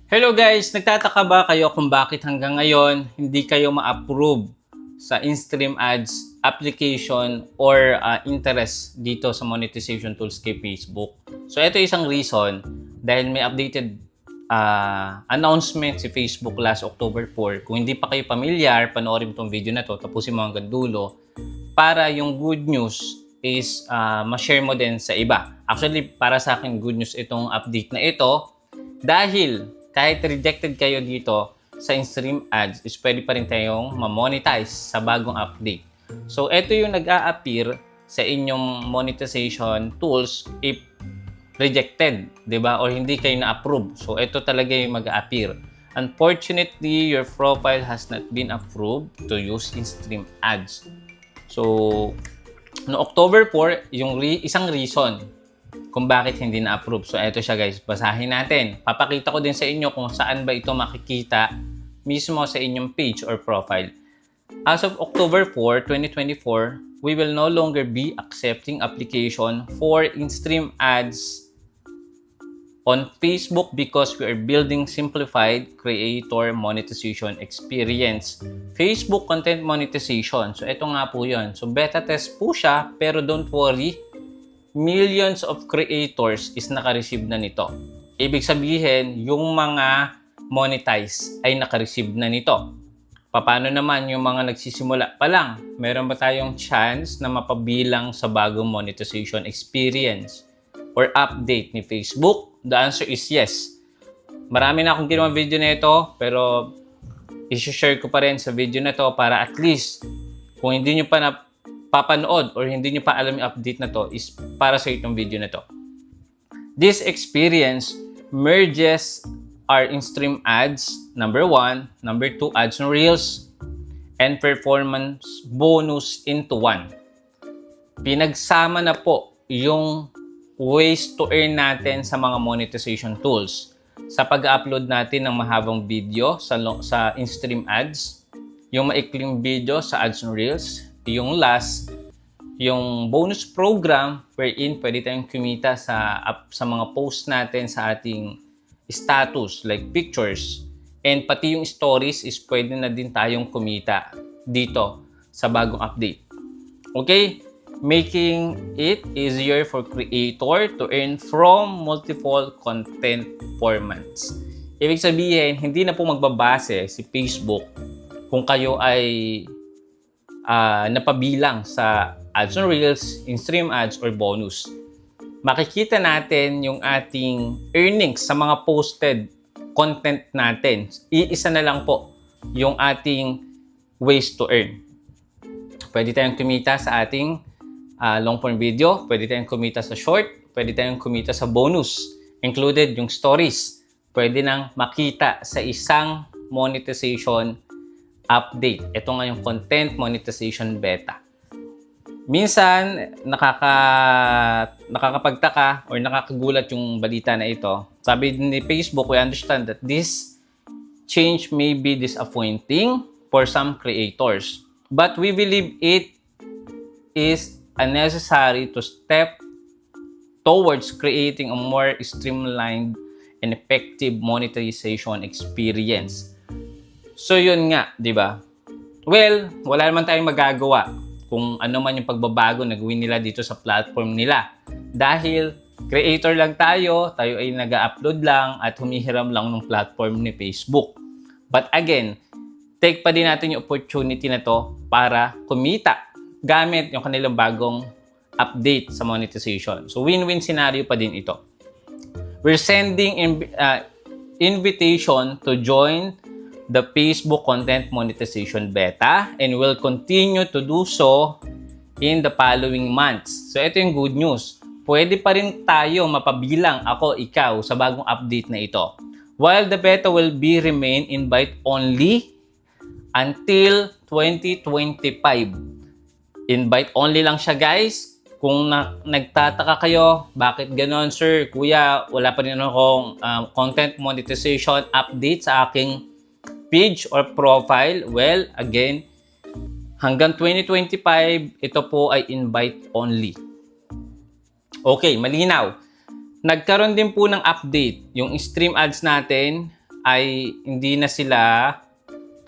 Hello guys! Nagtataka ba kayo kung bakit hanggang ngayon hindi kayo ma-approve sa in-stream ads application or interest dito sa monetization tools kay Facebook? So ito isang reason dahil may updated announcement si Facebook last October 4. Kung hindi pa kayo pamilyar, panoorin mo itong video na to, tapusin mo hanggang dulo para yung good news is ma-share mo din sa iba. Actually, para sa akin, good news itong update na ito dahil kahit rejected kayo dito sa in-stream ads, is pwede pa rin tayong ma-monetize sa bagong update. So, ito yung nag-a-appear sa inyong monetization tools if rejected, di ba? Or hindi kayo na-approve. So, ito talaga yung mag-a-appear. Unfortunately, your profile has not been approved to use in-stream ads. So, no October 4, yung isang reason kung bakit hindi na-approve. So, eto siya guys. Basahin natin. Papakita ko din sa inyo kung saan ba ito makikita mismo sa inyong page or profile. As of October 4, 2024, we will no longer be accepting application for in-stream ads on Facebook because we are building simplified creator monetization experience. Facebook content monetization. So, ito nga po yun. So, beta test po siya, pero don't worry, millions of creators is naka-receive na nito. Ibig sabihin, yung mga monetize ay naka-receive na nito. Paano naman yung mga nagsisimula pa lang? Meron ba tayong chance na mapabilang sa bagong monetization experience or update ni Facebook? The answer is yes. Marami na akong ginawa video na ito, pero i-share ko pa rin sa video na to para at least kung hindi nyo pa papanood or hindi nyo pa alam yung update na to is para sa itong video na to. This experience merges our in-stream ads, number 1, number 2, ads on Reels, and performance bonus into one. Pinagsama na po yung ways to earn natin sa mga monetization tools. Sa pag-upload natin ng mahabang video sa in-stream ads, yung maikling video sa ads on Reels, yung last, yung bonus program wherein pwede tayong kumita sa mga post natin sa ating status like pictures, and pati yung stories is pwede na din tayong kumita dito sa bagong update. Okay? Making it easier for creator to earn from multiple content formats. Ibig sabihin, hindi na po magbabase si Facebook kung kayo ay napabilang sa ads on Reels, in-stream ads, or bonus. Makikita natin yung ating earnings sa mga posted content natin. Iisa na lang po yung ating ways to earn. Pwede tayong kumita sa ating long form video, pwede tayong kumita sa short, pwede tayong kumita sa bonus, included yung stories. Pwede nang makita sa isang monetization update. Ito nga yung content monetization beta. Minsan, nakakapagtaka or nakakagulat yung balita na ito. Sabi ni Facebook, we understand that this change may be disappointing for some creators. But we believe it is necessary to step towards creating a more streamlined and effective monetization experience. So yun nga, di ba? Well, wala naman tayong magagawa kung ano man yung pagbabago na gawin nila dito sa platform nila. Dahil creator lang tayo ay nag-upload lang at humihiram lang ng platform ni Facebook. But again, take pa din natin yung opportunity na to para kumita gamit yung kanilang bagong update sa monetization. So win-win scenario pa din ito. We're sending invitation to join the Facebook content monetization beta and will continue to do so in the following months. So ito yung good news. Pwede pa rin tayo mapabilang, ako, ikaw, sa bagong update na ito. While the beta will be remain invite only until 2025. Invite only lang siya guys. Kung nagtataka kayo, bakit ganon sir? Kuya, wala pa rin akong content monetization update sa aking page or profile. Well, again, hanggang 2025, ito po ay invite only. Okay, malinaw. Nagkaroon din po ng update. Yung stream ads natin ay hindi na sila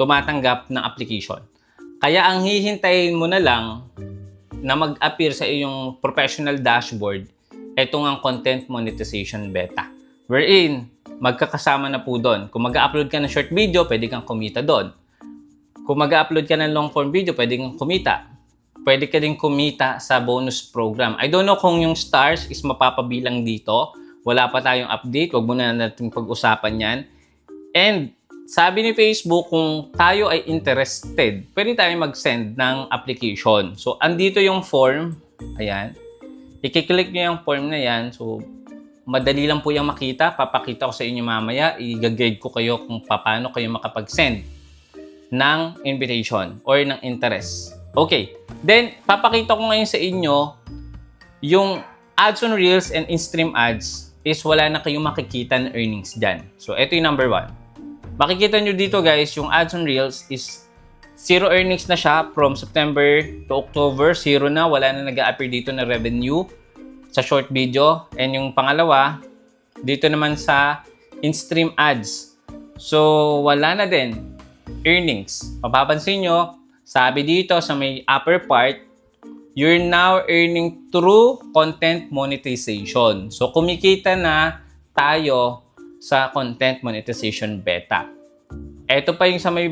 tumatanggap ng application. Kaya ang hihintayin mo na lang na mag-appear sa iyong professional dashboard, ito ang content monetization beta. Wherein, magkakasama na po doon. Kung mag-upload ka ng short video, pwede kang kumita doon. Kung mag-upload ka ng long form video, pwede kang kumita. Pwede ka din kumita sa bonus program. I don't know kung yung stars is mapapabilang dito. Wala pa tayong update. Huwag muna natin pag-usapan yan. And sabi ni Facebook, kung tayo ay interested, pwede tayo mag-send ng application. So, andito yung form. Ayan. I-click nyo yung form na yan. So, madali lang po yung makita. Papakita ko sa inyo mamaya. I-guide ko kayo kung paano kayo makapag-send ng invitation or ng interest. Okay. Then, papakita ko ngayon sa inyo yung ads on Reels and in-stream ads is wala na kayong makikita na earnings dyan. So, ito yung number 1. Makikita nyo dito guys, yung ads on Reels is 0 earnings na siya from September to October. 0 na, wala na nag-a-appear dito na revenue sa short video. And yung pangalawa, dito naman sa in-stream ads. So, wala na din earnings. Mapapansin nyo, sabi dito sa may upper part, you're now earning through content monetization. So, kumikita na tayo sa content monetization beta. Ito pa yung sa may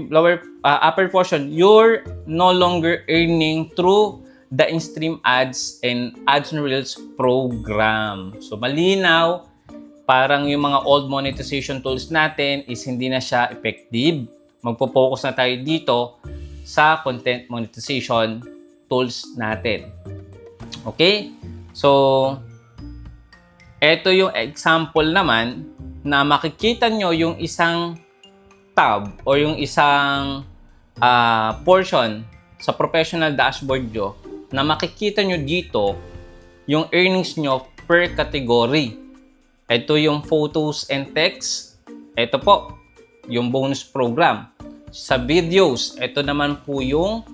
upper portion, you're no longer earning through the in-stream ads and ads on Reels program. So malinaw, parang yung mga old monetization tools natin is hindi na siya effective. Magpo-focus na tayo dito sa content monetization tools natin. Okay? So, ito yung example naman na makikita nyo yung isang tab o yung isang portion sa professional dashboard nyo na makikita nyo dito yung earnings nyo per category. Ito yung photos and text. Ito po, yung bonus program. Sa videos, ito naman po yung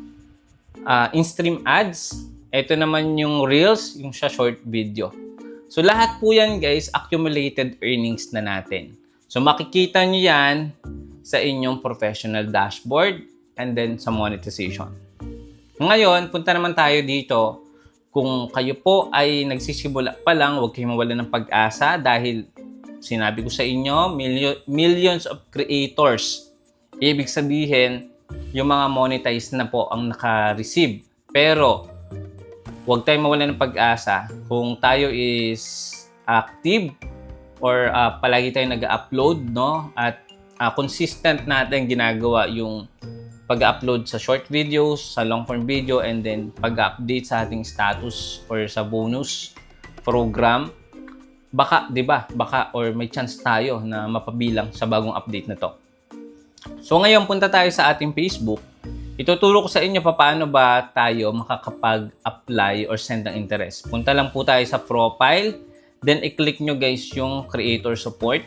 in-stream ads. Ito naman yung reels, yung sa short video. So, lahat po yan, guys, accumulated earnings na natin. So, makikita nyo yan sa inyong professional dashboard and then sa monetization. Ngayon, punta naman tayo dito. Kung kayo po ay nagsisimula pa lang, huwag kayong mawalan ng pag-asa dahil sinabi ko sa inyo, millions of creators. Ibig sabihin, yung mga monetized na po ang naka-receive. Pero, huwag tayong mawalan ng pag-asa kung tayo is active or palagi tayong nag-upload, no? At consistent natin ginagawa yung pag-upload sa short videos, sa long form video, and then pag-update sa ating status or sa bonus program. Baka, di ba? Baka or may chance tayo na mapabilang sa bagong update na to. So ngayon, punta tayo sa ating Facebook. Ituturo ko sa inyo paano ba tayo makakapag-apply or send ng interest. Punta lang po tayo sa profile. Then, i-click nyo guys yung creator support.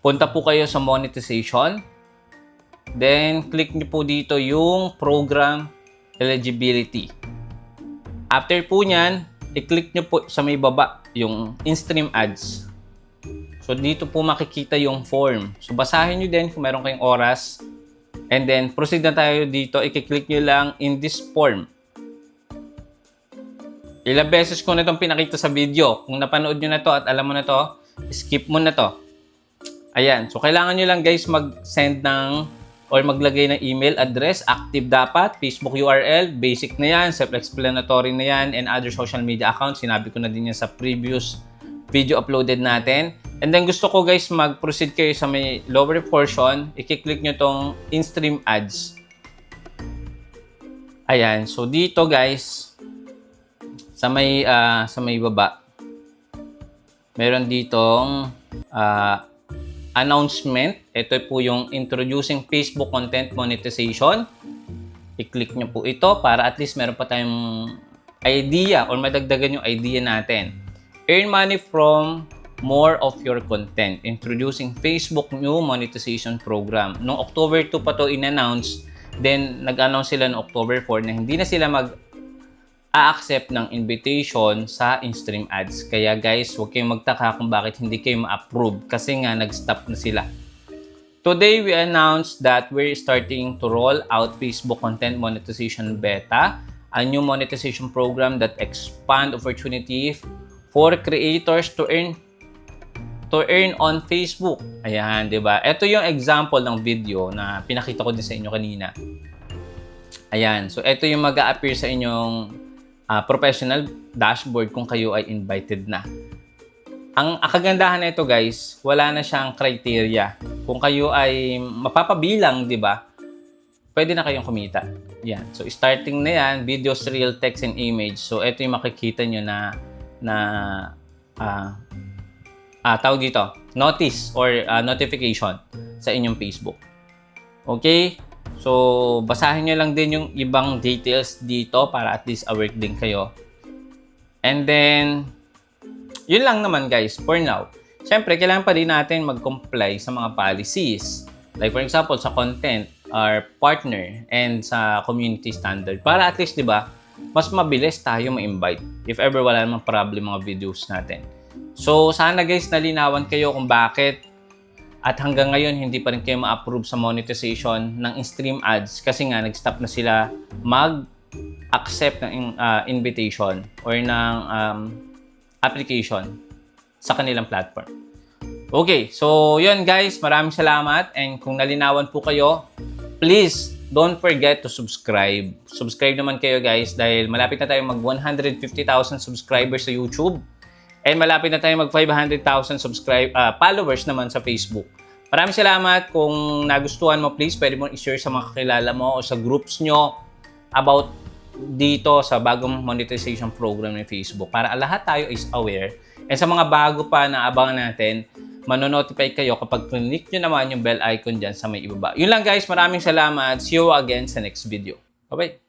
Punta po kayo sa monetization. Then, click nyo po dito yung program eligibility. After po nyan, i-click nyo po sa may baba yung in-stream ads. So, dito po makikita yung form. So, basahin nyo din kung meron kayong oras. And then, proceed na tayo dito. I-click nyo lang in this form. Ilang beses ko na itong pinakita sa video. Kung napanood nyo na to at alam mo na to, skip mo na to. Ayan. So, kailangan nyo lang guys mag-send ng or maglagay ng email address. Active dapat. Facebook URL. Basic na yan. Self-explanatory na yan. And other social media accounts. Sinabi ko na din yan sa previous video uploaded natin. And then gusto ko guys mag-proceed kayo sa may lower portion. I-click nyo tong in-stream ads. Ayan. So dito guys sa may baba meron ditong announcement. Ito po yung introducing Facebook content monetization. I-click nyo po ito para at least meron pa tayong idea or madagdagan yung idea natin. Earn money from more of your content. Introducing Facebook new monetization program. Noong October 2 pa to in-announce. Then, nag-announce sila noong October 4 na hindi na sila mag-a-accept ng invitation sa in-stream ads. Kaya guys, huwag kayong magtaka kung bakit hindi kayo ma-approve. Kasi nga, nag-stop na sila. Today, we announced that we're starting to roll out Facebook Content Monetization Beta, a new monetization program that expand opportunity for creators to earn on Facebook. Ayan, 'di ba? Ito yung example ng video na pinakita ko din sa inyo kanina. Ayan, so ito yung mag-a-appear sa inyong professional dashboard kung kayo ay invited na. Ang kagandahan nito, guys, wala na siyang criteria. Kung kayo ay mapapabilang, 'di ba? Pwede na kayong kumita. Yan. So starting na yan, videos, reel, text, and image. So ito yung makikita nyo tawag dito, notice or notification sa inyong Facebook. Okay? So, basahin nyo lang din yung ibang details dito para at least aware din kayo. And then, yun lang naman guys, for now. Siyempre, kailangan pa din natin mag-comply sa mga policies. Like for example, sa content, our partner, and sa community standard. Para at least, di ba, mas mabilis tayo ma-invite if ever wala namang problem mga videos natin. So, sana guys, nalinawan kayo kung bakit at hanggang ngayon hindi pa rin kayo ma-approve sa monetization ng in-stream ads kasi nga nag-stop na sila mag-accept ng invitation or ng application sa kanilang platform. Okay, so yun guys, maraming salamat and kung nalinawan po kayo, please don't forget to subscribe. Subscribe naman kayo guys dahil malapit na tayo mag 150,000 subscribers sa YouTube. And malapit na tayo mag 500,000 followers naman sa Facebook. Maraming salamat. Kung nagustuhan mo, please, pwede mo i-share sa mga kakilala mo o sa groups nyo about dito sa bagong monetization program ng Facebook para lahat tayo is aware. And sa mga bago pa na abangan natin, manonotify kayo kapag click nyo naman yung bell icon dyan sa may ibaba. Yun lang guys. Maraming salamat. See you again sa next video. Bye-bye.